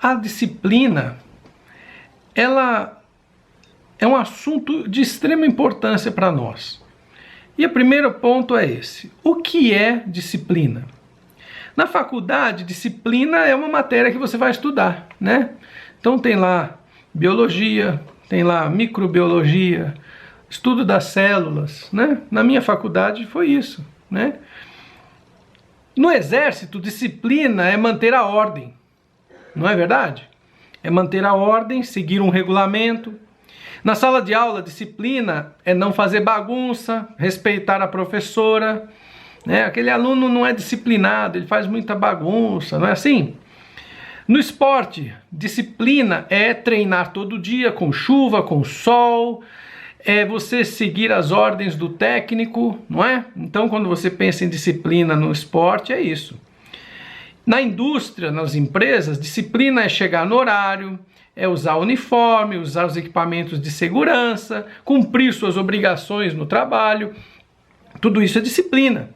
a disciplina, ela é um assunto de extrema importância para nós. E o primeiro ponto é esse: o que é disciplina? Na faculdade, disciplina é uma matéria que você vai estudar, né? Então tem lá biologia, tem lá microbiologia, estudo das células, né? Na minha faculdade foi isso, né? No exército, disciplina é manter a ordem, não é verdade? É manter a ordem, seguir um regulamento. Na sala de aula, disciplina é não fazer bagunça, respeitar a professora, né? Aquele aluno não é disciplinado, ele faz muita bagunça, não é assim? No esporte, disciplina é treinar todo dia, com chuva, com sol, é você seguir as ordens do técnico, não é? Então, quando você pensa em disciplina no esporte, é isso. Na indústria, nas empresas, disciplina é chegar no horário, é usar o uniforme, usar os equipamentos de segurança, cumprir suas obrigações no trabalho. Tudo isso é disciplina.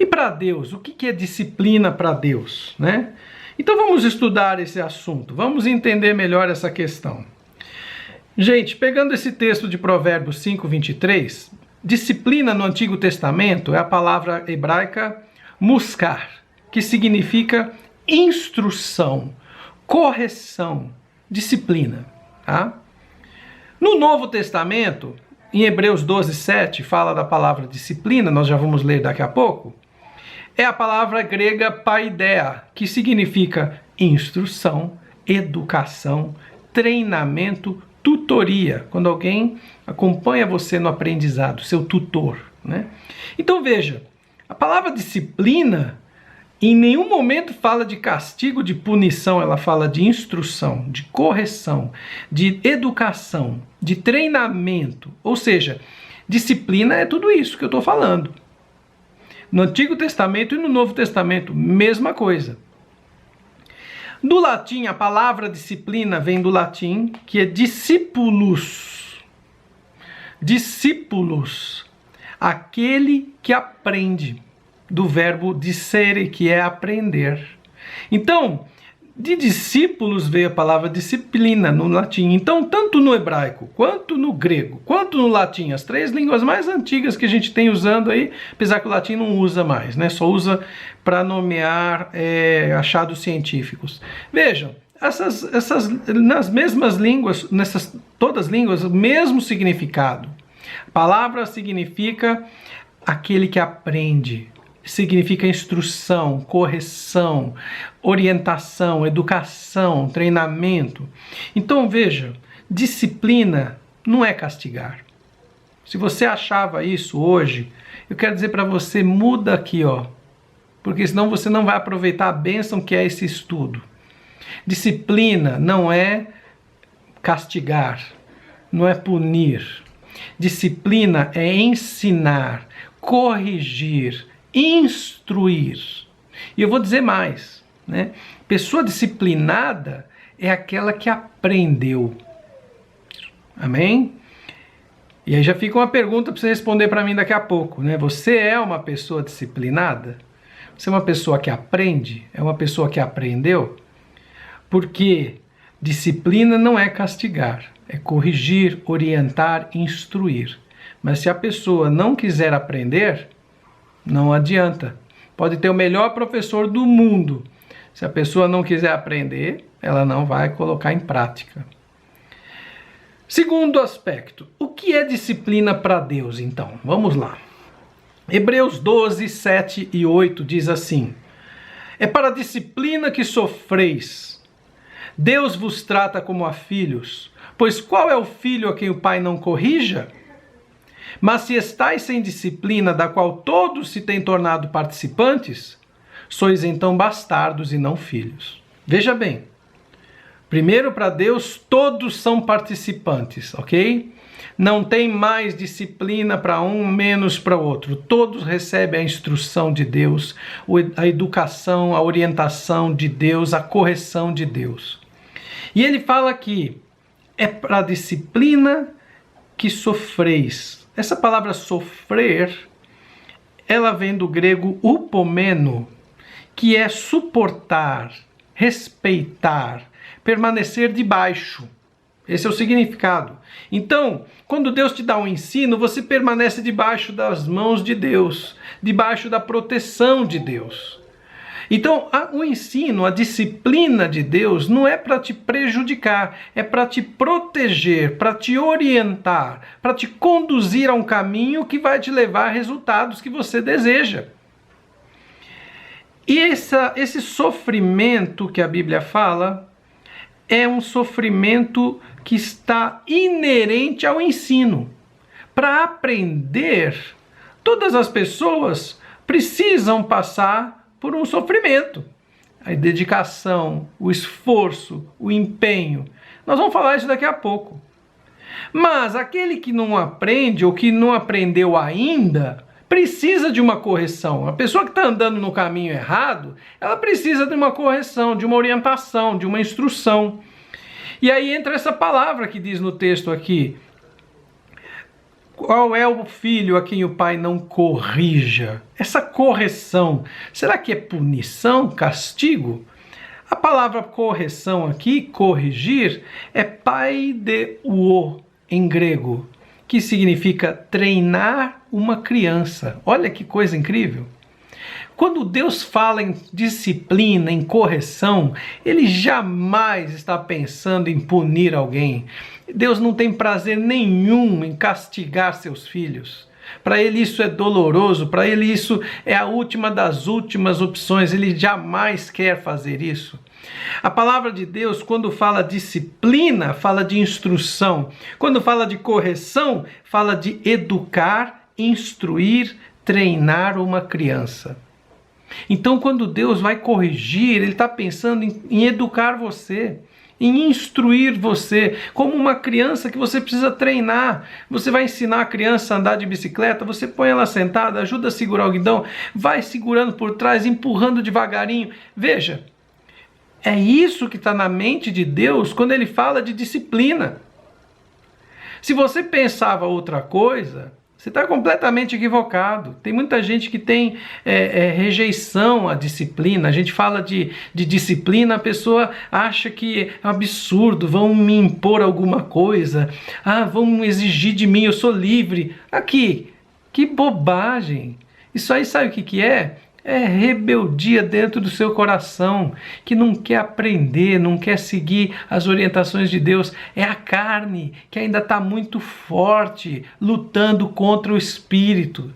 E para Deus, o que é disciplina para Deus, né? Então vamos estudar esse assunto, vamos entender melhor essa questão. Gente, pegando esse texto de Provérbios 5:23, disciplina no Antigo Testamento é a palavra hebraica muskar, que significa instrução, correção, disciplina. Tá? No Novo Testamento, em Hebreus 12:7, fala da palavra disciplina, nós já vamos ler daqui a pouco. É a palavra grega paideia, que significa instrução, educação, treinamento, tutoria, quando alguém acompanha você no aprendizado, seu tutor, né? Então veja, a palavra disciplina em nenhum momento fala de castigo, de punição, ela fala de instrução, de correção, de educação, de treinamento, ou seja, disciplina é tudo isso que eu estou falando. No Antigo Testamento e no Novo Testamento, mesma coisa. Do latim, a palavra disciplina vem do latim, que é discípulos. Discípulos, aquele que aprende, do verbo dicere, que é aprender. Então, de discípulos veio a palavra disciplina no latim. Então, tanto no hebraico, quanto no grego, quanto no latim, as três línguas mais antigas que a gente tem usando aí, apesar que o latim não usa mais, né? Só usa para nomear achados científicos. Vejam, nas mesmas línguas, nessas todas as línguas, o mesmo significado. A palavra significa aquele que aprende, significa instrução, correção, orientação, educação, treinamento. Então veja, disciplina não é castigar. Se você achava isso hoje, eu quero dizer para você, muda aqui, ó, porque senão você não vai aproveitar a bênção que é esse estudo. Disciplina não é castigar, não é punir. Disciplina é ensinar, corrigir, instruir. E eu vou dizer mais, né? Pessoa disciplinada é aquela que aprendeu. Amém? E aí já fica uma pergunta para você responder para mim daqui a pouco, né? Você é uma pessoa disciplinada? Você é uma pessoa que aprende? É uma pessoa que aprendeu? Porque disciplina não é castigar, é corrigir, orientar, instruir. Mas se a pessoa não quiser aprender, não adianta. Pode ter o melhor professor do mundo. Se a pessoa não quiser aprender, ela não vai colocar em prática. Segundo aspecto, o que é disciplina para Deus, então? Vamos lá. Hebreus 12, 7 e 8 diz assim: é para a disciplina que sofreis. Deus vos trata como a filhos, pois qual é o filho a quem o pai não corrija? Mas se estáis sem disciplina, da qual todos se têm tornado participantes, sois então bastardos e não filhos. Veja bem, primeiro, para Deus todos são participantes, ok? Não tem mais disciplina para um, menos para o outro. Todos recebem a instrução de Deus, a educação, a orientação de Deus, a correção de Deus. E ele fala que é para a disciplina que sofreis. Essa palavra sofrer, ela vem do grego upomeno, que é suportar, respeitar, permanecer debaixo. Esse é o significado. Então, quando Deus te dá um ensino, você permanece debaixo das mãos de Deus, debaixo da proteção de Deus. Então, o ensino, a disciplina de Deus não é para te prejudicar, é para te proteger, para te orientar, para te conduzir a um caminho que vai te levar a resultados que você deseja. E esse sofrimento que a Bíblia fala é um sofrimento que está inerente ao ensino. Para aprender, todas as pessoas precisam passar por um sofrimento. A dedicação, o esforço, o empenho. Nós vamos falar isso daqui a pouco. Mas aquele que não aprende ou que não aprendeu ainda, precisa de uma correção. A pessoa que está andando no caminho errado, ela precisa de uma correção, de uma orientação, de uma instrução. E aí entra essa palavra que diz no texto aqui: qual é o filho a quem o pai não corrija? Essa correção, será que é punição, castigo? A palavra correção aqui, corrigir, é paideouo em grego, que significa treinar uma criança. Olha que coisa incrível! Quando Deus fala em disciplina, em correção, Ele jamais está pensando em punir alguém. Deus não tem prazer nenhum em castigar seus filhos. Para Ele isso é doloroso, para Ele isso é a última das últimas opções. Ele jamais quer fazer isso. A palavra de Deus, quando fala disciplina, fala de instrução. Quando fala de correção, fala de educar, instruir, treinar uma criança. Então, quando Deus vai corrigir, Ele está pensando em educar você, em instruir você, como uma criança que você precisa treinar. Você vai ensinar a criança a andar de bicicleta, você põe ela sentada, ajuda a segurar o guidão, vai segurando por trás, empurrando devagarinho. Veja, é isso que está na mente de Deus quando Ele fala de disciplina. Se você pensava outra coisa, você está completamente equivocado. Tem muita gente que tem rejeição à disciplina. A gente fala de disciplina, a pessoa acha que é um absurdo, vão me impor alguma coisa, vão exigir de mim, eu sou livre. Aqui, que bobagem! Isso aí sabe o que é? É rebeldia dentro do seu coração, que não quer aprender, não quer seguir as orientações de Deus. É a carne que ainda está muito forte, lutando contra o espírito.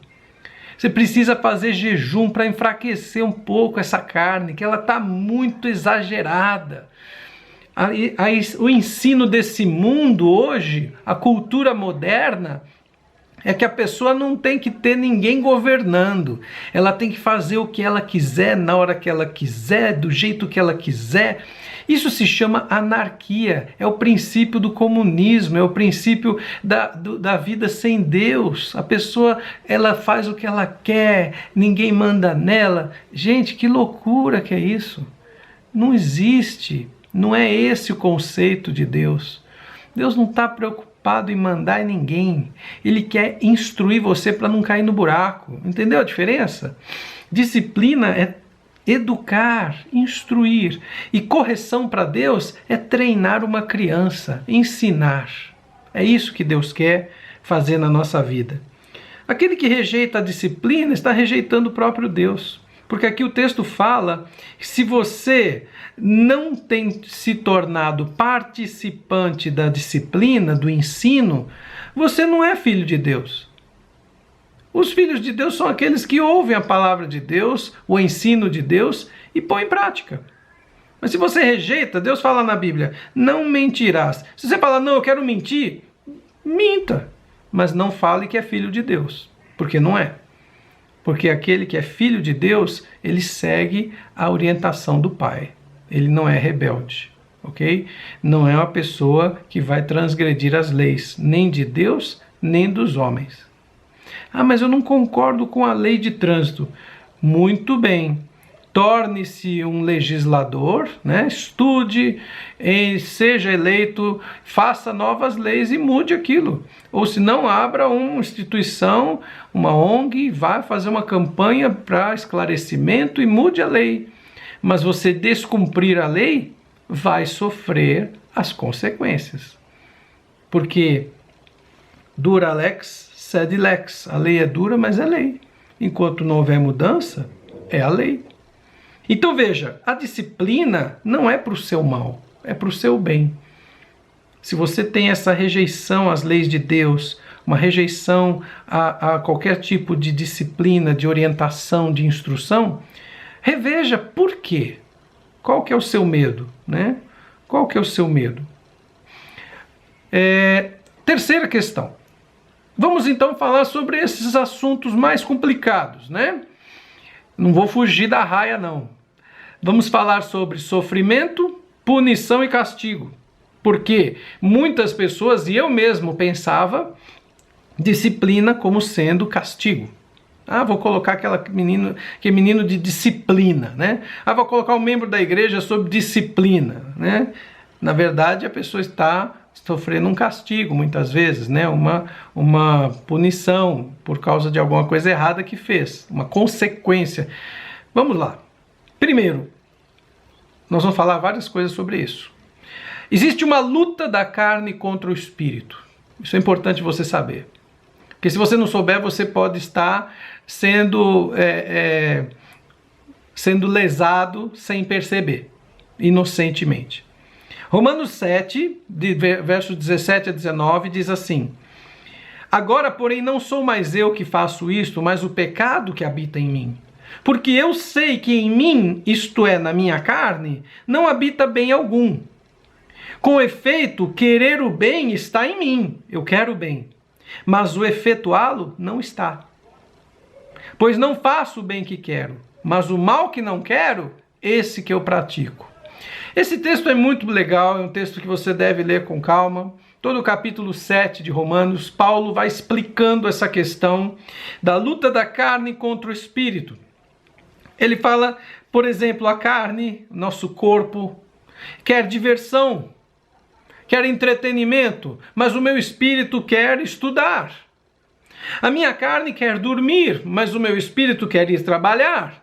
Você precisa fazer jejum para enfraquecer um pouco essa carne, que ela está muito exagerada. O ensino desse mundo hoje, a cultura moderna, é que a pessoa não tem que ter ninguém governando. Ela tem que fazer o que ela quiser, na hora que ela quiser, do jeito que ela quiser. Isso se chama anarquia. É o princípio do comunismo, é o princípio da vida sem Deus. A pessoa, ela faz o que ela quer, ninguém manda nela. Gente, que loucura que é isso. Não existe. Não é esse o conceito de Deus. Deus não está preocupado em mandar em ninguém. Ele quer instruir você para não cair no buraco. Entendeu a diferença? Disciplina é educar, instruir. E correção para Deus é treinar uma criança, ensinar. É isso que Deus quer fazer na nossa vida. Aquele que rejeita a disciplina está rejeitando o próprio Deus. Porque aqui o texto fala que se você não tem se tornado participante da disciplina, do ensino, você não é filho de Deus. Os filhos de Deus são aqueles que ouvem a palavra de Deus, o ensino de Deus e põem em prática. Mas se você rejeita, Deus fala na Bíblia, não mentirás. Se você fala, não, eu quero mentir, minta. Mas não fale que é filho de Deus, porque não é. Porque aquele que é filho de Deus, ele segue a orientação do Pai. Ele não é rebelde, ok? Não é uma pessoa que vai transgredir as leis, nem de Deus, nem dos homens. Mas eu não concordo com a lei de trânsito. Muito bem. Torne-se um legislador, né? Estude, seja eleito, faça novas leis e mude aquilo. Ou se não, abra uma instituição, uma ONG, vá fazer uma campanha para esclarecimento e mude a lei. mas você descumprir a lei, vai sofrer as consequências. Porque dura lex, sed lex. A lei é dura, mas é lei. Enquanto não houver mudança, é a lei. Então veja, a disciplina não é para o seu mal, é para o seu bem. Se você tem essa rejeição às leis de Deus, uma rejeição a qualquer tipo de disciplina, de orientação, de instrução, reveja por quê. Qual que é o seu medo, né? Qual que é o seu medo? Terceira questão. Vamos então falar sobre esses assuntos mais complicados, né? Não vou fugir da raia, não. Vamos falar sobre sofrimento, punição e castigo. Porque muitas pessoas, e eu mesmo pensava, disciplina como sendo castigo. Ah, vou colocar aquele menino de disciplina, né? Ah, vou colocar um membro da igreja sob disciplina, né? Na verdade, a pessoa está sofrendo um castigo, muitas vezes, né? Uma punição por causa de alguma coisa errada que fez, uma consequência. Vamos lá. Primeiro, nós vamos falar várias coisas sobre isso. Existe uma luta da carne contra o espírito. Isso é importante você saber. Porque se você não souber, você pode estar sendo lesado sem perceber, inocentemente. Romanos 7, versos 17 a 19, diz assim: Agora, porém, não sou mais eu que faço isto, mas o pecado que habita em mim. Porque eu sei que em mim, isto é, na minha carne, não habita bem algum. Com efeito, querer o bem está em mim, eu quero o bem, mas o efetuá-lo não está. Pois não faço o bem que quero, mas o mal que não quero, esse que eu pratico. Esse texto é muito legal, é um texto que você deve ler com calma. Todo o capítulo 7 de Romanos, Paulo vai explicando essa questão da luta da carne contra o espírito. Ele fala, por exemplo, a carne, nosso corpo, quer diversão, quer entretenimento, mas o meu espírito quer estudar. A minha carne quer dormir, mas o meu espírito quer ir trabalhar.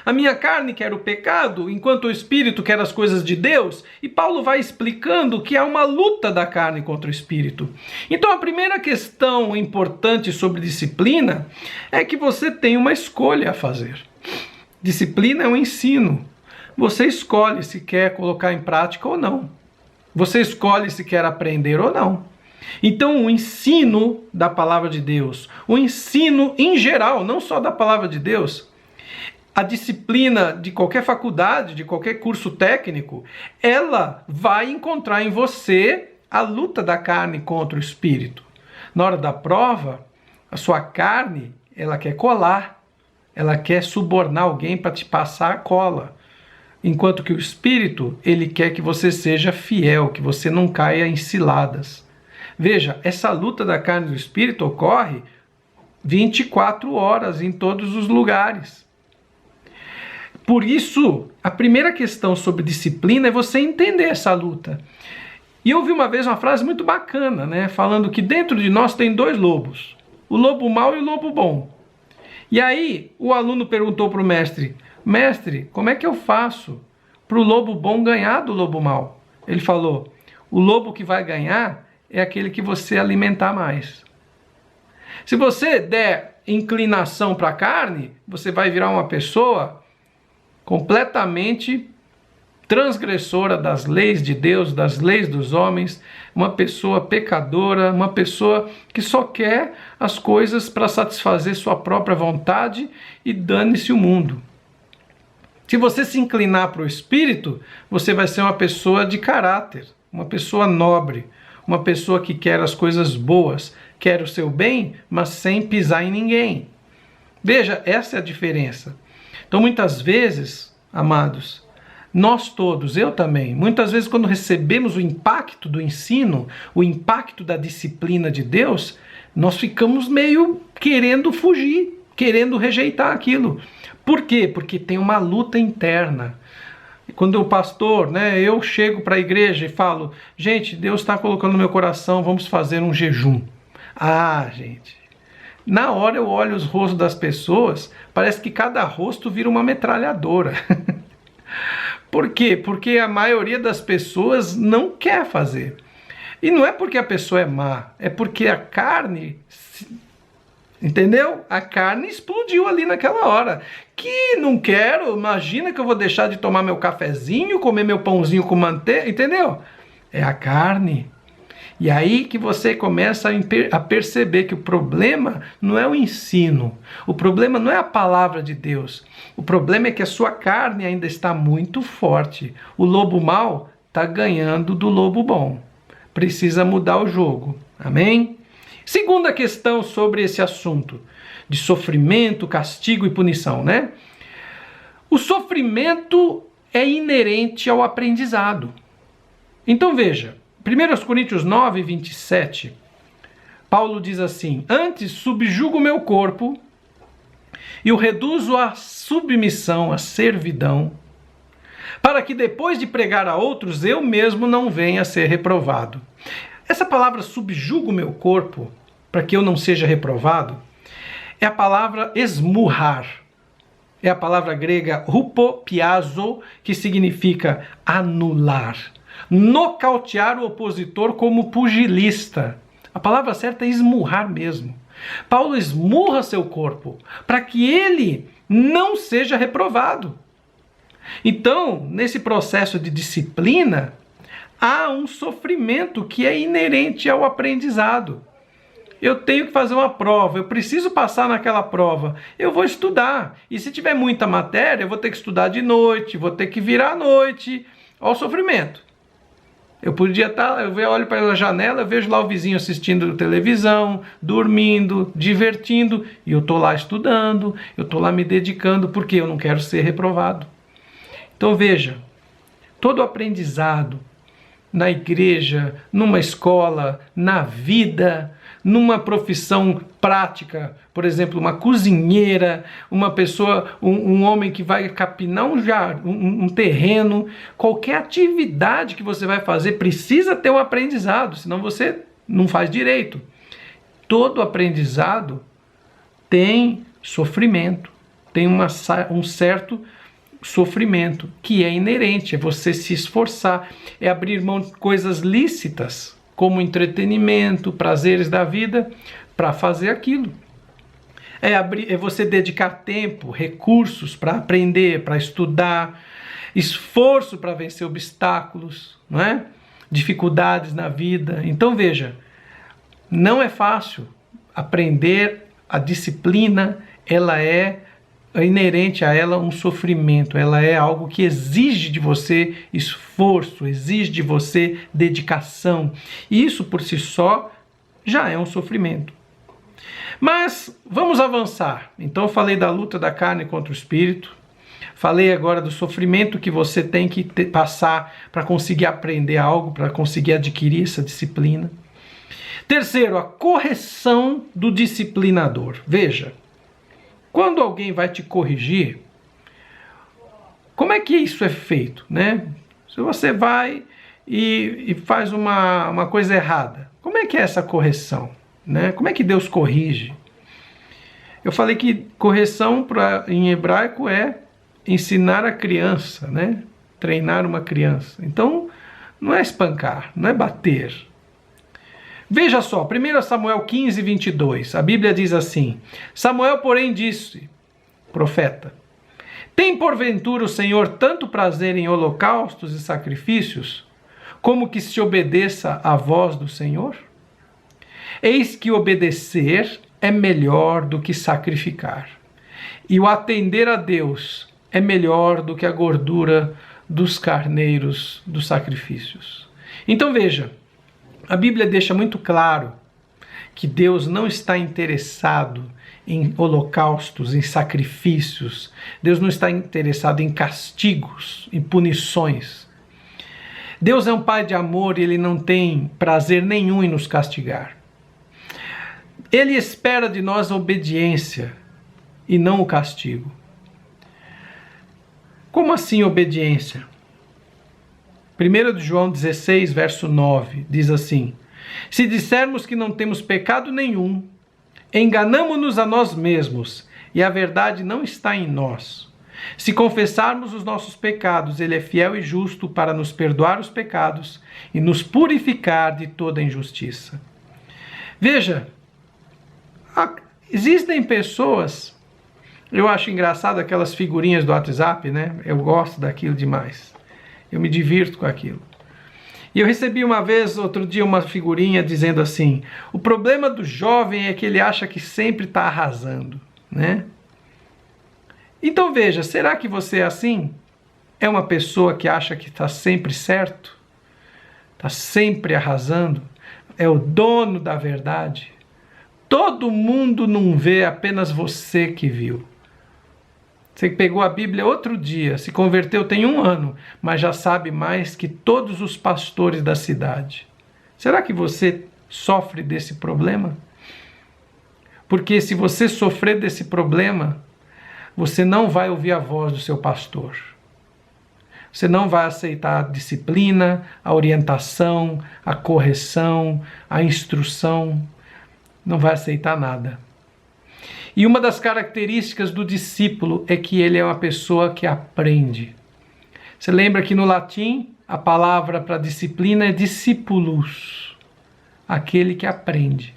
A minha carne quer o pecado, enquanto o espírito quer as coisas de Deus. E Paulo vai explicando que há uma luta da carne contra o espírito. Então a primeira questão importante sobre disciplina é que você tem uma escolha a fazer. Disciplina é um ensino. Você escolhe se quer colocar em prática ou não. Você escolhe se quer aprender ou não. Então, o ensino da palavra de Deus, o ensino em geral, não só da palavra de Deus, a disciplina de qualquer faculdade, de qualquer curso técnico, ela vai encontrar em você a luta da carne contra o espírito. Na hora da prova, a sua carne, ela quer colar, ela quer subornar alguém para te passar a cola. Enquanto que o espírito, ele quer que você seja fiel, que você não caia em ciladas. Veja, essa luta da carne e do espírito ocorre 24 horas em todos os lugares. Por isso, a primeira questão sobre disciplina é você entender essa luta. E eu ouvi uma vez uma frase muito bacana, né? Falando que dentro de nós tem dois lobos, o lobo mau e o lobo bom. E aí o aluno perguntou para o mestre: Mestre, como é que eu faço para o lobo bom ganhar do lobo mau? Ele falou: o lobo que vai ganhar é aquele que você alimentar mais. Se você der inclinação para a carne, você vai virar uma pessoa completamente transgressora das leis de Deus, das leis dos homens, uma pessoa pecadora, uma pessoa que só quer as coisas para satisfazer sua própria vontade e dane-se o mundo. Se você se inclinar para o espírito, você vai ser uma pessoa de caráter, uma pessoa nobre, uma pessoa que quer as coisas boas, quer o seu bem, mas sem pisar em ninguém. Veja, essa é a diferença. Então, muitas vezes, amados, nós todos, eu também, muitas vezes quando recebemos o impacto do ensino, o impacto da disciplina de Deus, nós ficamos meio querendo fugir, querendo rejeitar aquilo. Por quê? Porque tem uma luta interna. Quando o pastor, eu chego para a igreja e falo: gente, Deus está colocando no meu coração, vamos fazer um jejum. Ah, gente, na hora eu olho os rostos das pessoas, parece que cada rosto vira uma metralhadora. Por quê? Porque a maioria das pessoas não quer fazer. E não é porque a pessoa é má, é porque a carne, entendeu? A carne explodiu ali naquela hora. Que não quero, imagina que eu vou deixar de tomar meu cafezinho, comer meu pãozinho com manteiga, entendeu? É a carne. E aí que você começa a perceber que o problema não é o ensino, o problema não é a palavra de Deus, o problema é que a sua carne ainda está muito forte. O lobo mau está ganhando do lobo bom. Precisa mudar o jogo. Amém? Segunda questão sobre esse assunto de sofrimento, castigo e punição, né? O sofrimento é inerente ao aprendizado. Então veja, 1 Coríntios 9, 27, Paulo diz assim: antes subjugo o meu corpo e o reduzo à submissão, à servidão, para que depois de pregar a outros, eu mesmo não venha a ser reprovado. Essa palavra subjugo o meu corpo, para que eu não seja reprovado, é a palavra esmurrar. É a palavra grega hupopiazo, que significa anular. Nocautear o opositor como pugilista. A palavra certa é esmurrar mesmo. Paulo esmurra seu corpo para que ele não seja reprovado. Então, nesse processo de disciplina, há um sofrimento que é inerente ao aprendizado. Eu tenho que fazer uma prova, eu preciso passar naquela prova, eu vou estudar. E se tiver muita matéria, eu vou ter que estudar de noite, vou ter que virar à noite. Olha o sofrimento. Eu podia estar, eu olho para a janela, eu vejo lá o vizinho assistindo televisão, dormindo, divertindo, e eu estou lá estudando, eu estou lá me dedicando, porque eu não quero ser reprovado. Então veja, todo aprendizado na igreja, numa escola, na vida, numa profissão prática, por exemplo, uma cozinheira, uma pessoa, um homem que vai capinar um terreno, qualquer atividade que você vai fazer precisa ter um aprendizado, senão você não faz direito. Todo aprendizado tem sofrimento, tem um certo sofrimento que é inerente, é você se esforçar, é abrir mão de coisas lícitas, como entretenimento, prazeres da vida, para fazer aquilo. É você dedicar tempo, recursos para aprender, para estudar, esforço para vencer obstáculos, não é? Dificuldades na vida. Então veja, não é fácil aprender a disciplina, ela é inerente a ela um sofrimento, ela é algo que exige de você esforço, exige de você dedicação. E isso por si só já é um sofrimento. Mas vamos avançar. Então eu falei da luta da carne contra o espírito, falei agora do sofrimento que você tem que passar para conseguir aprender algo, para conseguir adquirir essa disciplina. Terceiro, a correção do disciplinador. Veja, quando alguém vai te corrigir, como é que isso é feito, né? Se você vai e faz uma coisa errada, como é que é essa correção, né? Como é que Deus corrige? Eu falei que correção em hebraico é ensinar a criança, né? Treinar uma criança. Então, não é espancar, não é bater. Veja só, 1 Samuel 15, 22, a Bíblia diz assim: Samuel, porém, disse, profeta, tem porventura o Senhor tanto prazer em holocaustos e sacrifícios, como que se obedeça à voz do Senhor? Eis que obedecer é melhor do que sacrificar, e o atender a Deus é melhor do que a gordura dos carneiros dos sacrifícios. Então veja, a Bíblia deixa muito claro que Deus não está interessado em holocaustos, em sacrifícios. Deus não está interessado em castigos, em punições. Deus é um Pai de amor e Ele não tem prazer nenhum em nos castigar. Ele espera de nós a obediência e não o castigo. Como assim obediência? 1 João 16, verso 9, diz assim: se dissermos que não temos pecado nenhum, enganamo-nos a nós mesmos, e a verdade não está em nós. Se confessarmos os nossos pecados, Ele é fiel e justo para nos perdoar os pecados e nos purificar de toda injustiça. Veja, existem pessoas, eu acho engraçado aquelas figurinhas do WhatsApp, né? Eu gosto daquilo demais. Eu me divirto com aquilo. E eu recebi uma vez, outro dia, uma figurinha dizendo assim: o problema do jovem é que ele acha que sempre está arrasando, né? Então veja, será que você é assim? É uma pessoa que acha que está sempre certo? Está sempre arrasando? É o dono da verdade? Todo mundo não vê, apenas você que viu. Você pegou a Bíblia outro dia, se converteu tem 1 ano, mas já sabe mais que todos os pastores da cidade. Será que você sofre desse problema? Porque se você sofrer desse problema, você não vai ouvir a voz do seu pastor. Você não vai aceitar a disciplina, a orientação, a correção, a instrução. Não vai aceitar nada. E uma das características do discípulo é que ele é uma pessoa que aprende. Você lembra que no latim a palavra para disciplina é discipulus, aquele que aprende.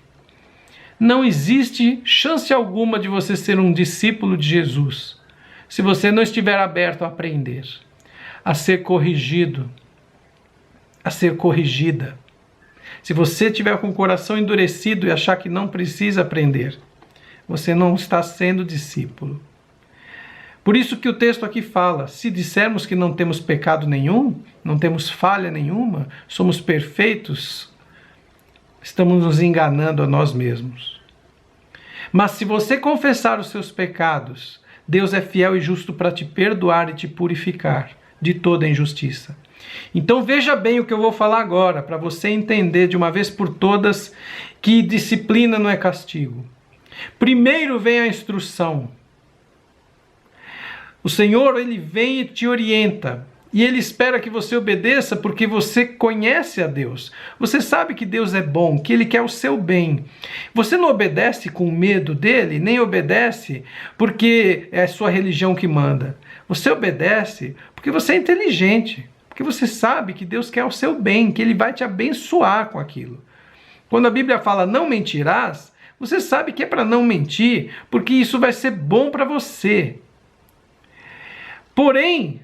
Não existe chance alguma de você ser um discípulo de Jesus se você não estiver aberto a aprender, a ser corrigido, a ser corrigida. Se você tiver com o coração endurecido e achar que não precisa aprender, você não está sendo discípulo. Por isso que o texto aqui fala: se dissermos que não temos pecado nenhum, não temos falha nenhuma, somos perfeitos, estamos nos enganando a nós mesmos. Mas se você confessar os seus pecados, Deus é fiel e justo para te perdoar e te purificar de toda injustiça. Então veja bem o que eu vou falar agora, para você entender de uma vez por todas que disciplina não é castigo. Primeiro vem a instrução. O Senhor, Ele vem e te orienta. E Ele espera que você obedeça porque você conhece a Deus. Você sabe que Deus é bom, que Ele quer o seu bem. Você não obedece com medo dEle, nem obedece porque é a sua religião que manda. Você obedece porque você é inteligente, porque você sabe que Deus quer o seu bem, que Ele vai te abençoar com aquilo. Quando a Bíblia fala não mentirás, você sabe que é para não mentir, porque isso vai ser bom para você. Porém,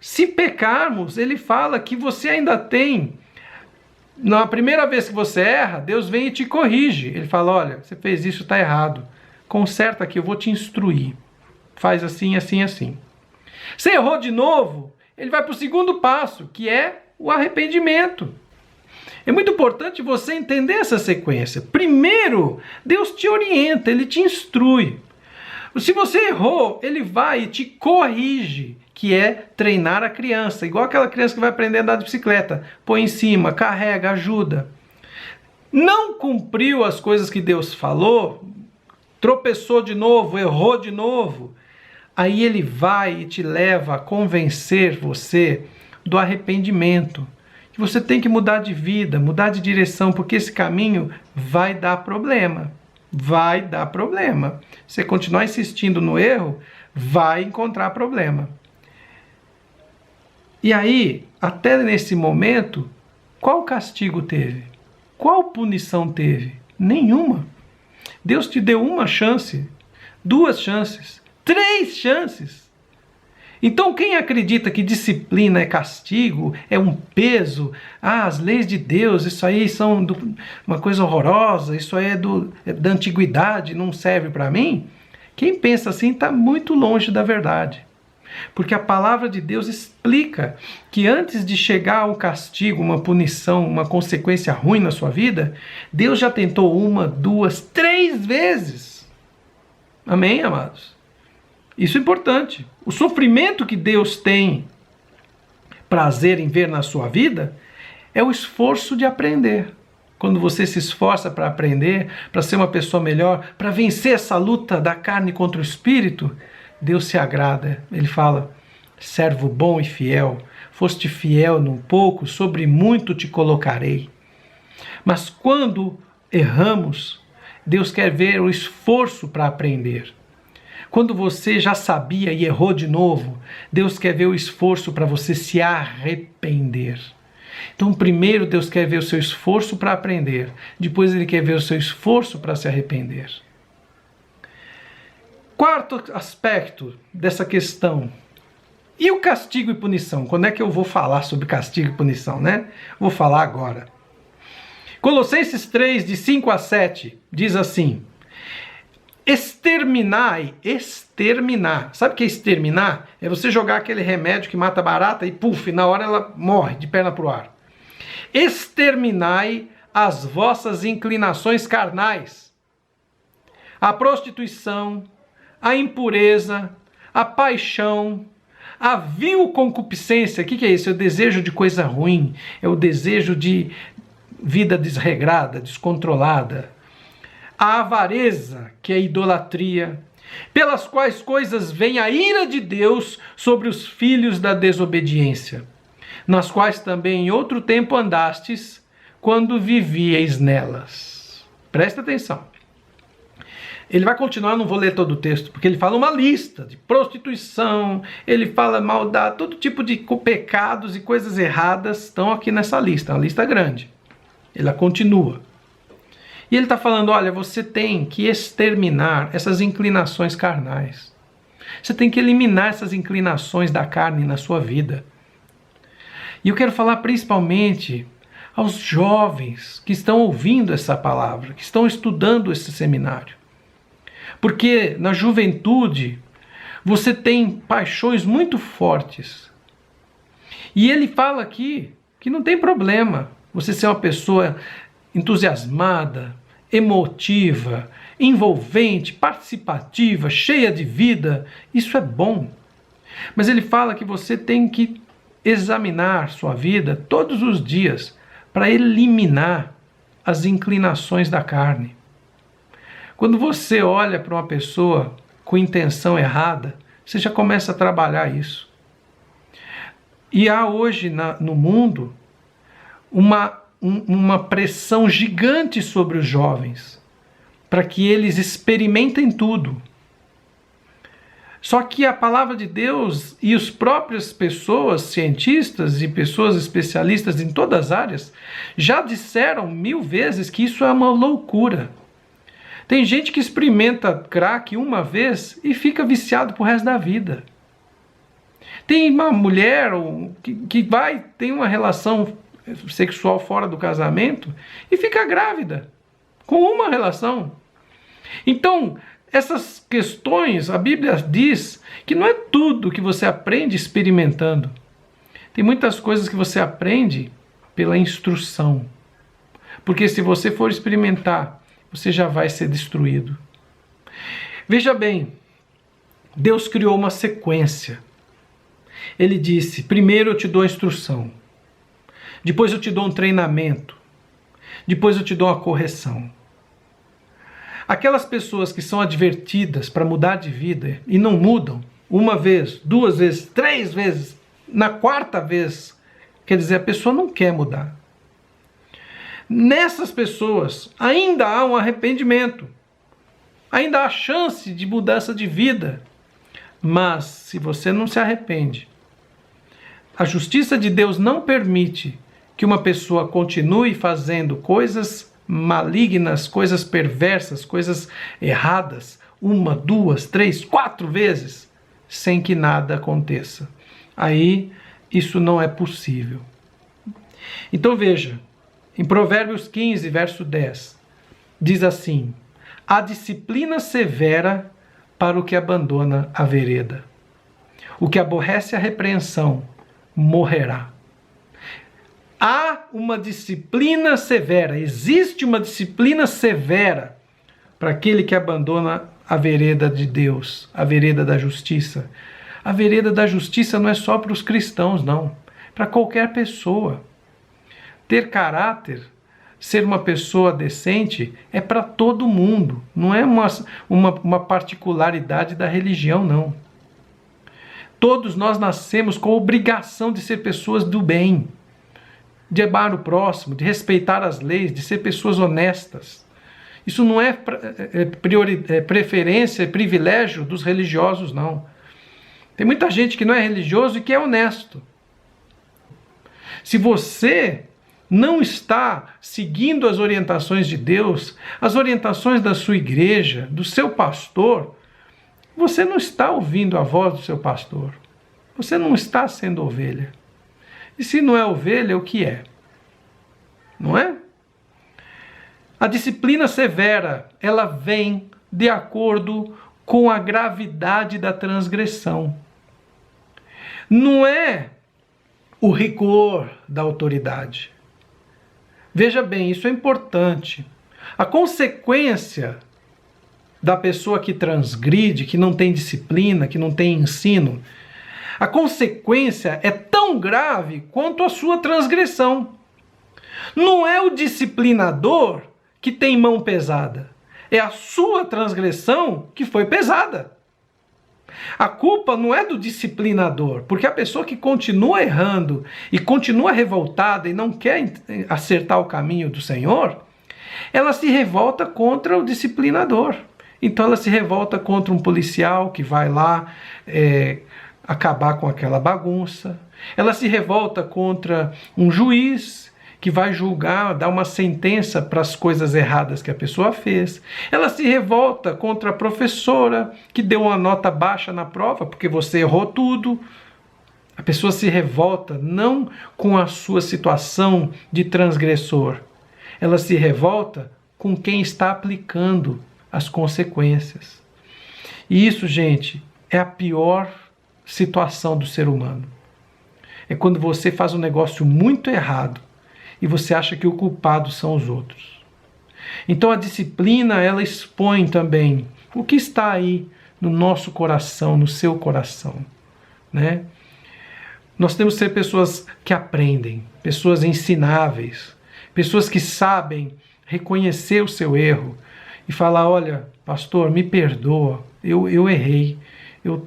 se pecarmos, ele fala que você ainda tem, na primeira vez que você erra, Deus vem e te corrige. Ele fala: olha, você fez isso, está errado. Conserta aqui, eu vou te instruir. Faz assim, assim, assim. Você errou de novo, ele vai para o segundo passo, que é o arrependimento. É muito importante você entender essa sequência. Primeiro, Deus te orienta, Ele te instrui. Se você errou, Ele vai e te corrige, que é treinar a criança. Igual aquela criança que vai aprender a andar de bicicleta. Põe em cima, carrega, ajuda. Não cumpriu as coisas que Deus falou, tropeçou de novo, errou de novo. Aí Ele vai e te leva a convencer você do arrependimento. Que você tem que mudar de vida, mudar de direção, porque esse caminho vai dar problema. Vai dar problema. Se você continuar insistindo no erro, vai encontrar problema. E aí, até nesse momento, qual castigo teve? Qual punição teve? Nenhuma. Deus te deu 1 chance, 2 chances, 3 chances. Então quem acredita que disciplina é castigo, é um peso, as leis de Deus, isso aí são uma coisa horrorosa, isso aí é da antiguidade, não serve para mim, quem pensa assim está muito longe da verdade. Porque a palavra de Deus explica que antes de chegar ao castigo, uma punição, uma consequência ruim na sua vida, Deus já tentou 1, 2, 3 vezes. Amém, amados? Isso é importante. O sofrimento que Deus tem prazer em ver na sua vida é o esforço de aprender. Quando você se esforça para aprender, para ser uma pessoa melhor, para vencer essa luta da carne contra o espírito, Deus se agrada. Ele fala: servo bom e fiel, foste fiel num pouco, sobre muito te colocarei. Mas quando erramos, Deus quer ver o esforço para aprender. Quando você já sabia e errou de novo, Deus quer ver o esforço para você se arrepender. Então, primeiro Deus quer ver o seu esforço para aprender, depois Ele quer ver o seu esforço para se arrepender. Quarto aspecto dessa questão. E o castigo e punição? Quando é que eu vou falar sobre castigo e punição, né? Vou falar agora. Colossenses 3, de 5 a 7, diz assim: exterminar. Sabe o que é exterminar? É você jogar aquele remédio que mata a barata e, puf, na hora ela morre de perna pro ar. Exterminai as vossas inclinações carnais. A prostituição, a impureza, a paixão, a vil concupiscência. O que é isso? É o desejo de coisa ruim, é o desejo de vida desregrada, descontrolada. A avareza, que é a idolatria, pelas quais coisas vem a ira de Deus sobre os filhos da desobediência, nas quais também em outro tempo andastes, quando vivieis nelas. Presta atenção. Ele vai continuar, não vou ler todo o texto, porque ele fala uma lista de prostituição, ele fala maldade, todo tipo de pecados e coisas erradas estão aqui nessa lista, uma lista grande. Ela continua. E ele está falando, olha, você tem que exterminar essas inclinações carnais. Você tem que eliminar essas inclinações da carne na sua vida. E eu quero falar principalmente aos jovens que estão ouvindo essa palavra, que estão estudando esse seminário. Porque na juventude você tem paixões muito fortes. E ele fala aqui que não tem problema você ser uma pessoa entusiasmada, emotiva, envolvente, participativa, cheia de vida. Isso é bom. Mas ele fala que você tem que examinar sua vida todos os dias para eliminar as inclinações da carne. Quando você olha para uma pessoa com intenção errada, você já começa a trabalhar isso. E há hoje no mundo uma pressão gigante sobre os jovens, para que eles experimentem tudo. Só que a palavra de Deus e as próprias pessoas, cientistas e pessoas especialistas em todas as áreas, já disseram 1000 vezes que isso é uma loucura. Tem gente que experimenta crack uma vez e fica viciado pro resto da vida. Tem uma mulher que tem uma relação sexual fora do casamento e fica grávida com uma relação. Então, essas questões, a Bíblia diz que não é tudo que você aprende experimentando. Tem muitas coisas que você aprende pela instrução. Porque se você for experimentar, você já vai ser destruído. Veja bem, Deus criou uma sequência. Ele disse, primeiro eu te dou a instrução. Depois eu te dou um treinamento. Depois eu te dou uma correção. Aquelas pessoas que são advertidas para mudar de vida e não mudam, uma vez, 2 vezes, 3 vezes, na 4ª vez, quer dizer, a pessoa não quer mudar. Nessas pessoas ainda há um arrependimento. Ainda há chance de mudança de vida. Mas se você não se arrepende, a justiça de Deus não permite que uma pessoa continue fazendo coisas malignas, coisas perversas, coisas erradas, 1, 2, 3, 4 vezes, sem que nada aconteça. Aí, isso não é possível. Então veja, em Provérbios 15, verso 10, diz assim, a disciplina severa para o que abandona a vereda. O que aborrece a repreensão morrerá. Há uma disciplina severa, existe uma disciplina severa para aquele que abandona a vereda de Deus, a vereda da justiça. A vereda da justiça não é só para os cristãos, não. Para qualquer pessoa. Ter caráter, ser uma pessoa decente, é para todo mundo. Não é uma particularidade da religião, não. Todos nós nascemos com a obrigação de ser pessoas do bem, de amar o próximo, de respeitar as leis, de ser pessoas honestas. Isso não é preferência, é privilégio dos religiosos, não. Tem muita gente que não é religioso e que é honesto. Se você não está seguindo as orientações de Deus, as orientações da sua igreja, do seu pastor, você não está ouvindo a voz do seu pastor. Você não está sendo ovelha. E se não é ovelha, o que é? Não é? A disciplina severa, ela vem de acordo com a gravidade da transgressão. Não é o rigor da autoridade. Veja bem, isso é importante. A consequência da pessoa que transgride, que não tem disciplina, que não tem ensino, a consequência é tão grave quanto a sua transgressão. Não é o disciplinador que tem mão pesada, é a sua transgressão que foi pesada. A culpa não é do disciplinador, porque a pessoa que continua errando e continua revoltada e não quer acertar o caminho do Senhor, ela se revolta contra o disciplinador. Então ela se revolta contra um policial que vai lá acabar com aquela bagunça. Ela se revolta contra um juiz que vai julgar, dar uma sentença para as coisas erradas que a pessoa fez. Ela se revolta contra a professora que deu uma nota baixa na prova porque você errou tudo. A pessoa se revolta não com a sua situação de transgressor. Ela se revolta com quem está aplicando as consequências. E isso, gente, é a pior situação do ser humano. É quando você faz um negócio muito errado e você acha que o culpado são os outros. Então a disciplina, ela expõe também o que está aí no nosso coração, no seu coração, né? Nós temos que ser pessoas que aprendem, pessoas ensináveis, pessoas que sabem reconhecer o seu erro e falar, olha, pastor, me perdoa, eu errei, eu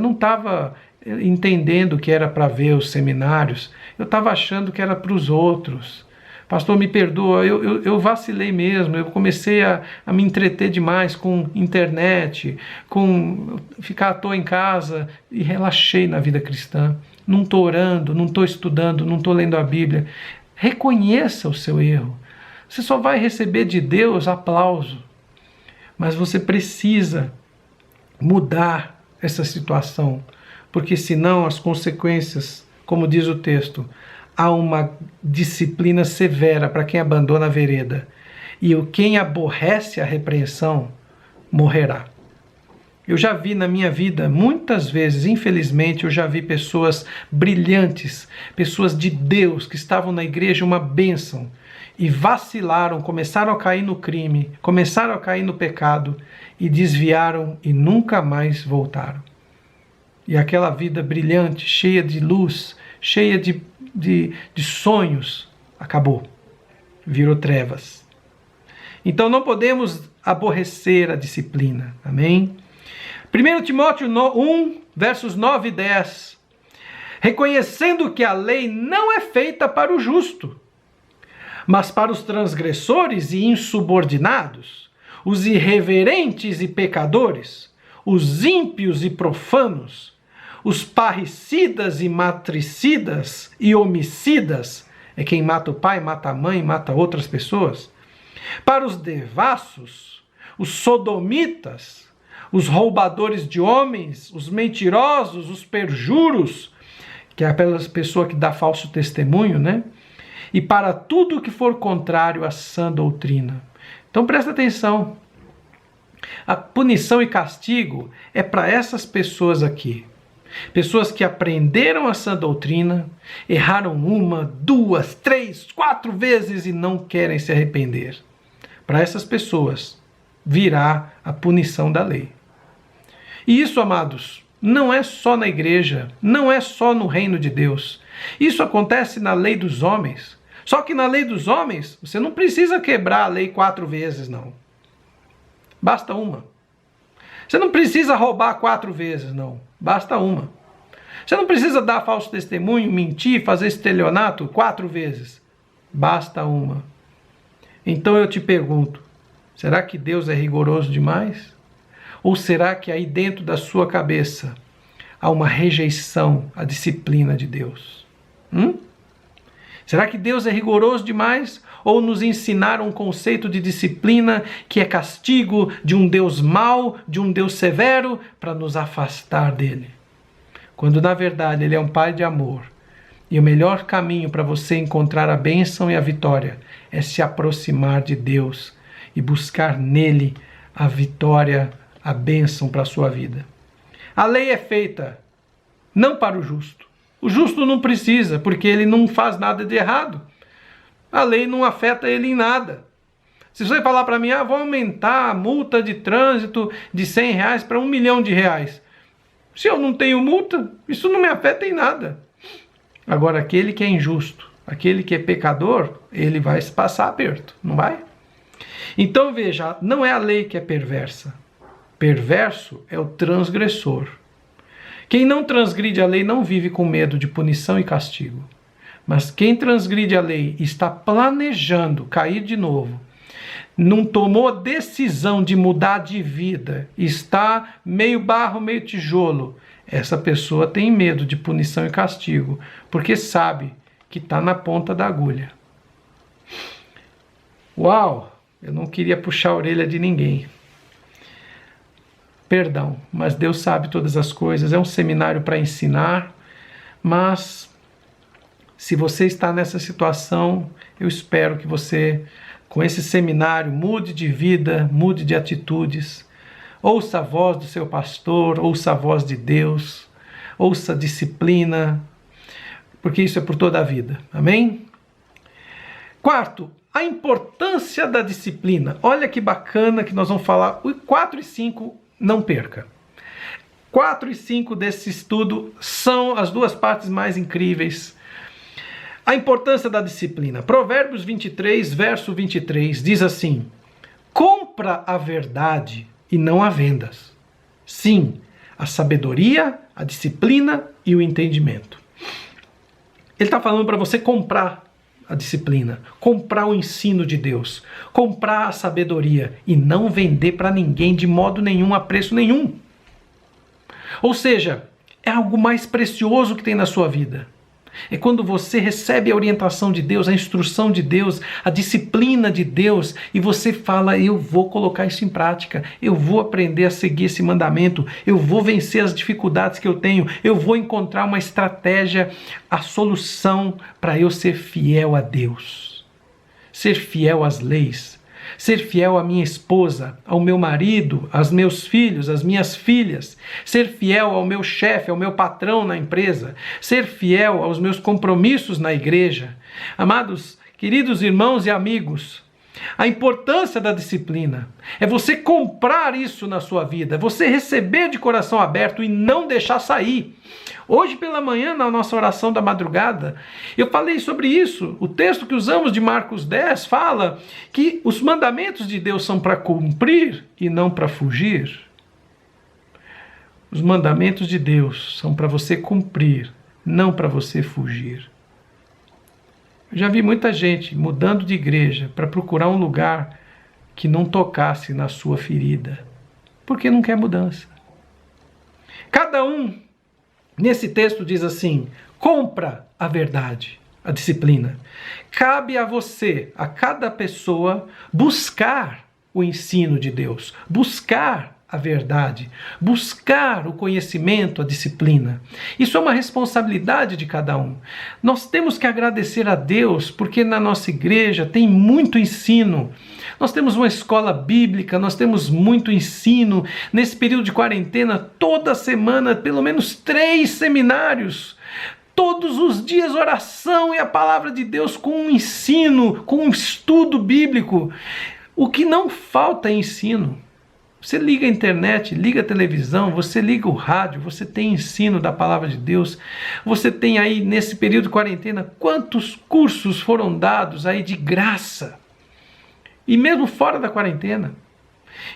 não estava entendendo que era para ver os seminários, eu estava achando que era para os outros. Pastor, me perdoa, eu vacilei mesmo, eu comecei a me entreter demais com internet, com ficar à toa em casa e relaxei na vida cristã. Não estou orando, não estou estudando, não estou lendo a Bíblia. Reconheça o seu erro. Você só vai receber de Deus aplauso, mas você precisa mudar essa situação, porque senão as consequências, como diz o texto, há uma disciplina severa para quem abandona a vereda, e quem aborrece a repreensão morrerá. Eu já vi na minha vida, muitas vezes, infelizmente, eu já vi pessoas brilhantes, pessoas de Deus, que estavam na igreja, uma bênção, e vacilaram, começaram a cair no crime, começaram a cair no pecado, e desviaram e nunca mais voltaram. E aquela vida brilhante, cheia de luz, cheia de sonhos, acabou, virou trevas. Então não podemos aborrecer a disciplina, amém? 1 Timóteo 1, versos 9 e 10. Reconhecendo que a lei não é feita para o justo, mas para os transgressores e insubordinados, os irreverentes e pecadores, os ímpios e profanos, os parricidas e matricidas e homicidas, é quem mata o pai, mata a mãe, mata outras pessoas, para os devassos, os sodomitas, os roubadores de homens, os mentirosos, os perjuros, que é aquela pessoa que dá falso testemunho, né? E para tudo que for contrário à sã doutrina. Então presta atenção. A punição e castigo é para essas pessoas aqui. Pessoas que aprenderam a sã doutrina, erraram 1, 2, 3, 4 vezes e não querem se arrepender. Para essas pessoas virá a punição da lei. E isso, amados, não é só na igreja, não é só no reino de Deus. Isso acontece na lei dos homens. Só que na lei dos homens, você não precisa quebrar a lei 4 vezes, não. Basta uma. Você não precisa roubar 4 vezes, não. Basta uma. Você não precisa dar falso testemunho, mentir, fazer estelionato 4 vezes. Basta uma. Então eu te pergunto, Será que Deus é rigoroso demais? Ou será que aí dentro da sua cabeça há uma rejeição à disciplina de Deus? Será que Deus é rigoroso demais? Ou nos ensinaram um conceito de disciplina que é castigo de um Deus mau, de um Deus severo, para nos afastar dele? Quando na verdade ele é um Pai de amor. E o melhor caminho para você encontrar a bênção e a vitória é se aproximar de Deus e buscar nele a vitória, a bênção para a sua vida. A lei é feita não para o justo. O justo não precisa, porque ele não faz nada de errado. A lei não afeta ele em nada. Se você falar para mim, vou aumentar a multa de trânsito de R$100 para R$1 milhão. Se eu não tenho multa, isso não me afeta em nada. Agora, aquele que é injusto, aquele que é pecador, ele vai se passar aperto, não vai? Então veja, não é a lei que é perversa. Perverso é o transgressor. Quem não transgride a lei não vive com medo de punição e castigo. Mas quem transgride a lei e está planejando cair de novo, não tomou a decisão de mudar de vida, está meio barro, meio tijolo, essa pessoa tem medo de punição e castigo, porque sabe que está na ponta da agulha. Uau, eu não queria puxar a orelha de ninguém. Perdão, mas Deus sabe todas as coisas, é um seminário para ensinar, mas se você está nessa situação, eu espero que você, com esse seminário, mude de vida, mude de atitudes, ouça a voz do seu pastor, ouça a voz de Deus, ouça a disciplina, porque isso é por toda a vida, amém? Quarto, a importância da disciplina. Olha que bacana que nós vamos falar, o 4 e 5, não perca. 4 e 5 desse estudo são as duas partes mais incríveis. A importância da disciplina. Provérbios 23, verso 23, diz assim: compra a verdade e não a vendas. Sim, a sabedoria, a disciplina e o entendimento. Ele está falando para você comprar a disciplina, comprar o ensino de Deus, comprar a sabedoria e não vender para ninguém de modo nenhum, a preço nenhum. Ou seja, é algo mais precioso que tem na sua vida. É quando você recebe a orientação de Deus, a instrução de Deus, a disciplina de Deus, e você fala, eu vou colocar isso em prática, eu vou aprender a seguir esse mandamento, eu vou vencer as dificuldades que eu tenho, eu vou encontrar uma estratégia, a solução para eu ser fiel a Deus, ser fiel às leis, ser fiel à minha esposa, ao meu marido, aos meus filhos, às minhas filhas, ser fiel ao meu chefe, ao meu patrão na empresa, ser fiel aos meus compromissos na igreja. Amados, queridos irmãos e amigos, a importância da disciplina é você comprar isso na sua vida, você receber de coração aberto e não deixar sair. Hoje pela manhã, na nossa oração da madrugada, eu falei sobre isso. O texto que usamos de Marcos 10 fala que os mandamentos de Deus são para cumprir e não para fugir. Os mandamentos de Deus são para você cumprir, não para você fugir. Eu já vi muita gente mudando de igreja para procurar um lugar que não tocasse na sua ferida, porque não quer mudança. Cada um, nesse texto diz assim, compra a verdade, a disciplina. Cabe a você, a cada pessoa, buscar o ensino de Deus, buscar a verdade, buscar o conhecimento, a disciplina. Isso é uma responsabilidade de cada um. Nós temos que agradecer a Deus porque na nossa igreja tem muito ensino. Nós temos uma escola bíblica, nós temos muito ensino. Nesse período de quarentena, toda semana, pelo menos 3 seminários. Todos os dias oração e a palavra de Deus com um ensino, com um estudo bíblico. O que não falta é ensino. Você liga a internet, liga a televisão, você liga o rádio, você tem ensino da palavra de Deus. Você tem aí, nesse período de quarentena, quantos cursos foram dados aí de graça? E mesmo fora da quarentena.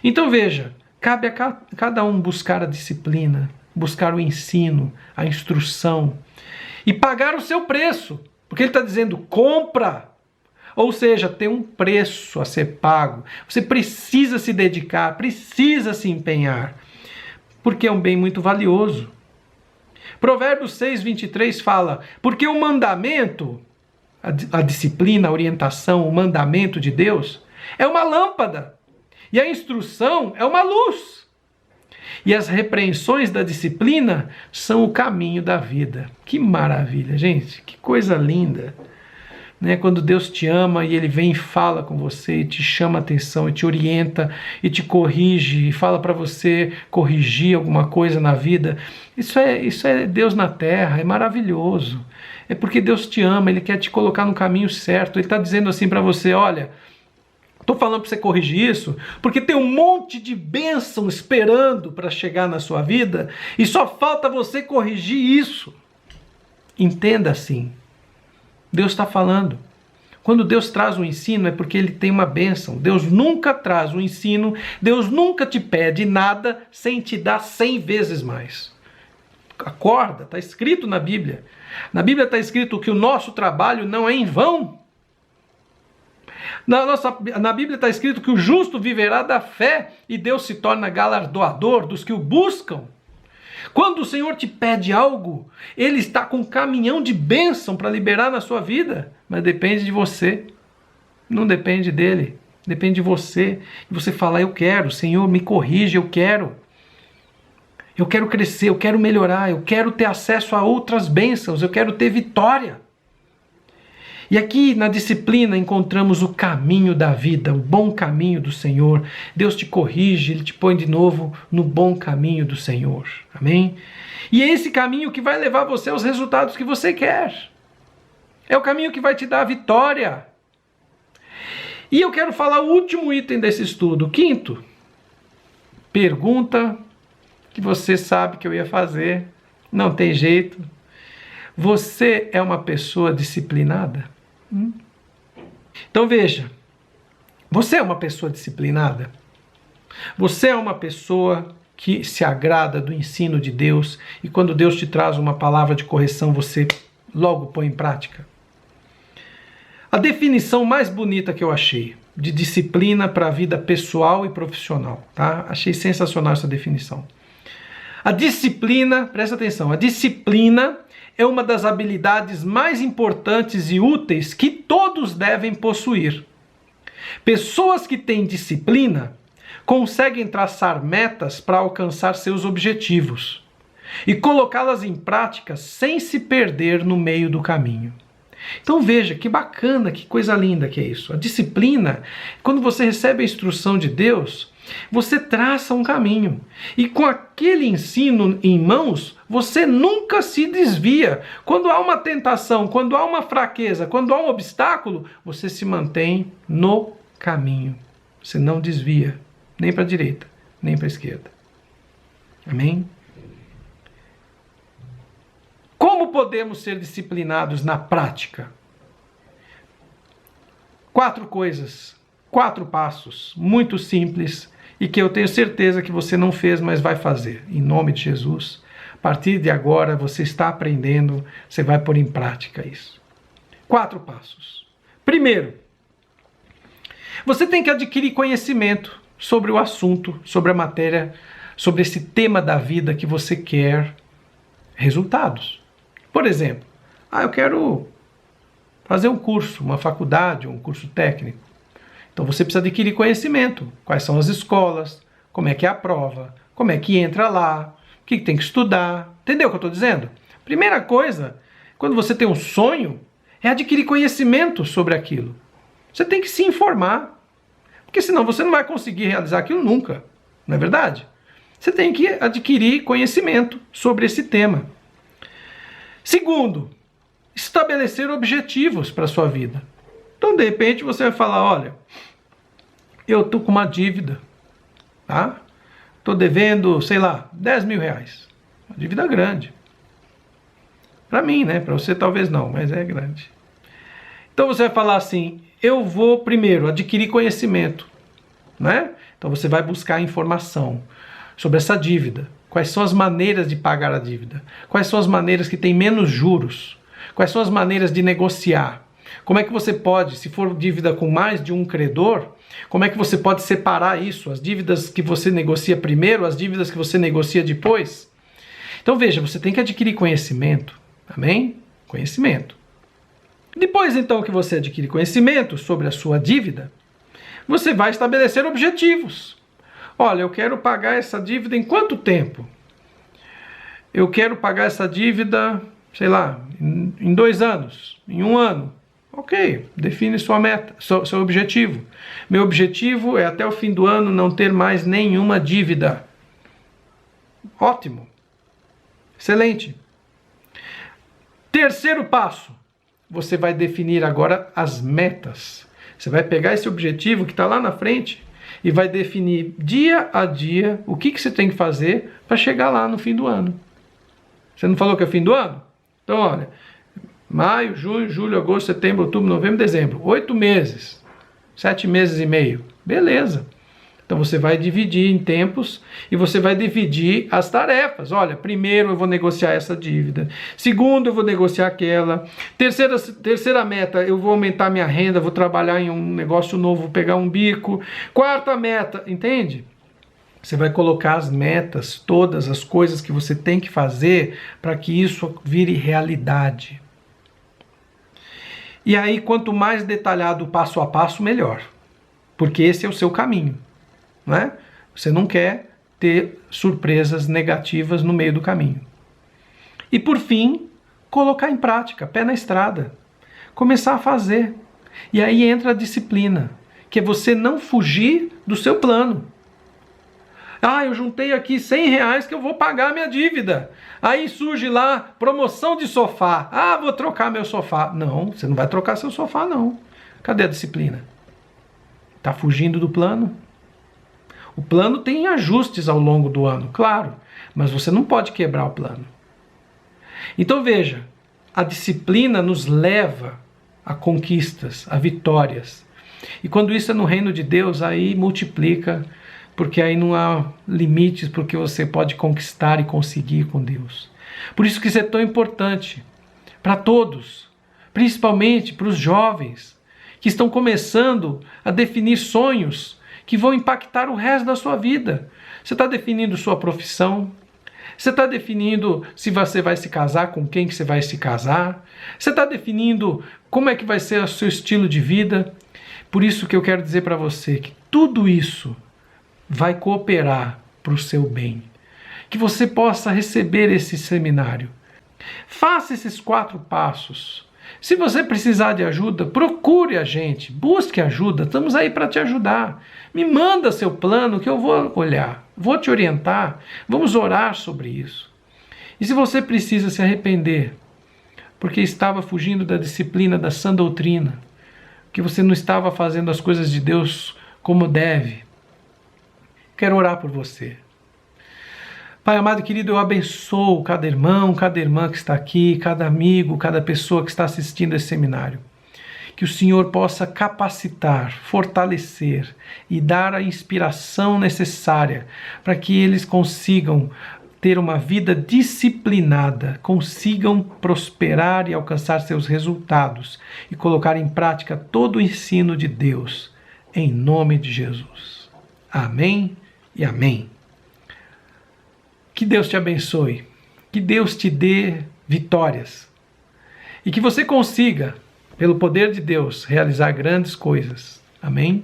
Então veja, cabe a cada um buscar a disciplina, buscar o ensino, a instrução e pagar o seu preço. Porque ele está dizendo, compra. Ou seja, tem um preço a ser pago. Você precisa se dedicar, precisa se empenhar, porque é um bem muito valioso. Provérbios 6:23 fala, porque o mandamento, a disciplina, a orientação, o mandamento de Deus é uma lâmpada e a instrução é uma luz. E as repreensões da disciplina são o caminho da vida. Que maravilha, gente, que coisa linda. Né? Quando Deus te ama e Ele vem e fala com você, e te chama a atenção, e te orienta, e te corrige, e fala para você corrigir alguma coisa na vida. Isso é Deus na terra, é maravilhoso. É porque Deus te ama, Ele quer te colocar no caminho certo. Ele está dizendo assim para você, olha, estou falando para você corrigir isso, porque tem um monte de bênção esperando para chegar na sua vida, e só falta você corrigir isso. Entenda assim. Deus está falando. Quando Deus traz um ensino é porque Ele tem uma bênção. Deus nunca traz um ensino, Deus nunca te pede nada sem te dar 100 vezes mais. Acorda, está escrito na Bíblia. Na Bíblia está escrito que o nosso trabalho não é em vão. Na Bíblia está escrito que o justo viverá da fé e Deus se torna galardoador dos que o buscam. Quando o Senhor te pede algo, Ele está com um caminhão de bênção para liberar na sua vida, mas depende de você, não depende dele, depende de você. E você fala, eu quero, Senhor, me corrige, eu quero crescer, eu quero melhorar, eu quero ter acesso a outras bênçãos, eu quero ter vitória. E aqui na disciplina encontramos o caminho da vida, o bom caminho do Senhor. Deus te corrige, Ele te põe de novo no bom caminho do Senhor. Amém? E é esse caminho que vai levar você aos resultados que você quer. É o caminho que vai te dar a vitória. E eu quero falar o último item desse estudo, o quinto. Pergunta que você sabe que eu ia fazer, não tem jeito. Você é uma pessoa disciplinada? Então veja, você é uma pessoa disciplinada? Você é uma pessoa que se agrada do ensino de Deus e quando Deus te traz uma palavra de correção, você logo põe em prática? A definição mais bonita que eu achei de disciplina para a vida pessoal e profissional, tá? Achei sensacional essa definição. A disciplina, presta atenção, a disciplina é uma das habilidades mais importantes e úteis que todos devem possuir. Pessoas que têm disciplina conseguem traçar metas para alcançar seus objetivos e colocá-las em prática sem se perder no meio do caminho. Então veja, que bacana, que coisa linda que é isso. A disciplina, quando você recebe a instrução de Deus, você traça um caminho. E com aquele ensino em mãos, você nunca se desvia. Quando há uma tentação, quando há uma fraqueza, quando há um obstáculo, você se mantém no caminho. Você não desvia, nem para a direita, nem para a esquerda. Amém? Como podemos ser disciplinados na prática? 4 coisas, 4 passos, muito simples e que eu tenho certeza que você não fez, mas vai fazer. Em nome de Jesus, a partir de agora você está aprendendo, você vai pôr em prática isso. 4 passos. Primeiro, você tem que adquirir conhecimento sobre o assunto, sobre a matéria, sobre esse tema da vida que você quer resultados. Por exemplo, eu quero fazer um curso, uma faculdade, um curso técnico. Então você precisa adquirir conhecimento. Quais são as escolas, como é que é a prova, como é que entra lá, o que tem que estudar. Entendeu o que eu estou dizendo? Primeira coisa, quando você tem um sonho, é adquirir conhecimento sobre aquilo. Você tem que se informar, porque senão você não vai conseguir realizar aquilo nunca. Não é verdade? Você tem que adquirir conhecimento sobre esse tema. Segundo, estabelecer objetivos para a sua vida. Então, de repente, você vai falar, olha, eu estou com uma dívida, tá? Estou devendo, sei lá, 10 mil reais. Uma dívida grande. Para mim, né? Para você talvez não, mas é grande. Então, você vai falar assim, eu vou primeiro adquirir conhecimento, né? Então, você vai buscar informação sobre essa dívida. Quais são as maneiras de pagar a dívida? Quais são as maneiras que têm menos juros? Quais são as maneiras de negociar? Como é que você pode, se for dívida com mais de um credor, como é que você pode separar isso? As dívidas que você negocia primeiro, as dívidas que você negocia depois? Então veja, você tem que adquirir conhecimento. Amém? Conhecimento. Depois então que você adquire conhecimento sobre a sua dívida, você vai estabelecer objetivos. Olha, eu quero pagar essa dívida em quanto tempo? Eu quero pagar essa dívida, sei lá, em 2 anos, em 1 ano. Ok, define sua meta, seu objetivo. Meu objetivo é até o fim do ano não ter mais nenhuma dívida. Ótimo. Excelente. Terceiro passo. Você vai definir agora as metas. Você vai pegar esse objetivo que está lá na frente e vai definir dia a dia o que você tem que fazer para chegar lá no fim do ano. Você não falou que é fim do ano? Então, olha, maio, junho, julho, agosto, setembro, outubro, novembro, dezembro. 8 meses. 7 meses e meio. Beleza. Então você vai dividir em tempos e você vai dividir as tarefas. Olha, primeiro eu vou negociar essa dívida. Segundo, eu vou negociar aquela. Terceira meta, eu vou aumentar minha renda, vou trabalhar em um negócio novo, vou pegar um bico. Quarta meta, entende? Você vai colocar as metas, todas as coisas que você tem que fazer para que isso vire realidade. E aí, quanto mais detalhado o passo a passo, melhor. Porque esse é o seu caminho. Não é? Você não quer ter surpresas negativas no meio do caminho. E por fim, colocar em prática, pé na estrada. Começar a fazer. E aí entra a disciplina, que é você não fugir do seu plano. Ah, eu juntei aqui R$100 que eu vou pagar a minha dívida. Aí surge lá, promoção de sofá. Ah, vou trocar meu sofá. Não, você não vai trocar seu sofá, não. Cadê a disciplina? Está fugindo do plano? O plano tem ajustes ao longo do ano, claro, mas você não pode quebrar o plano. Então veja, a disciplina nos leva a conquistas, a vitórias. E quando isso é no reino de Deus, aí multiplica, porque aí não há limites porque você pode conquistar e conseguir com Deus. Por isso que isso é tão importante para todos, principalmente para os jovens que estão começando a definir sonhos que vão impactar o resto da sua vida. Você está definindo sua profissão, você está definindo se você vai se casar, com quem que você vai se casar, você está definindo como é que vai ser o seu estilo de vida. Por isso que eu quero dizer para você que tudo isso vai cooperar para o seu bem. Que você possa receber esse seminário. Faça esses 4 passos. Se você precisar de ajuda, procure a gente, busque ajuda, estamos aí para te ajudar. Me manda seu plano que eu vou olhar, vou te orientar, vamos orar sobre isso. E se você precisa se arrepender, porque estava fugindo da disciplina da sã doutrina, que você não estava fazendo as coisas de Deus como deve, quero orar por você. Pai amado e querido, eu abençoo cada irmão, cada irmã que está aqui, cada amigo, cada pessoa que está assistindo esse seminário. Que o Senhor possa capacitar, fortalecer e dar a inspiração necessária para que eles consigam ter uma vida disciplinada, consigam prosperar e alcançar seus resultados e colocar em prática todo o ensino de Deus, em nome de Jesus. Amém e amém. Que Deus te abençoe, que Deus te dê vitórias e que você consiga, pelo poder de Deus, realizar grandes coisas. Amém?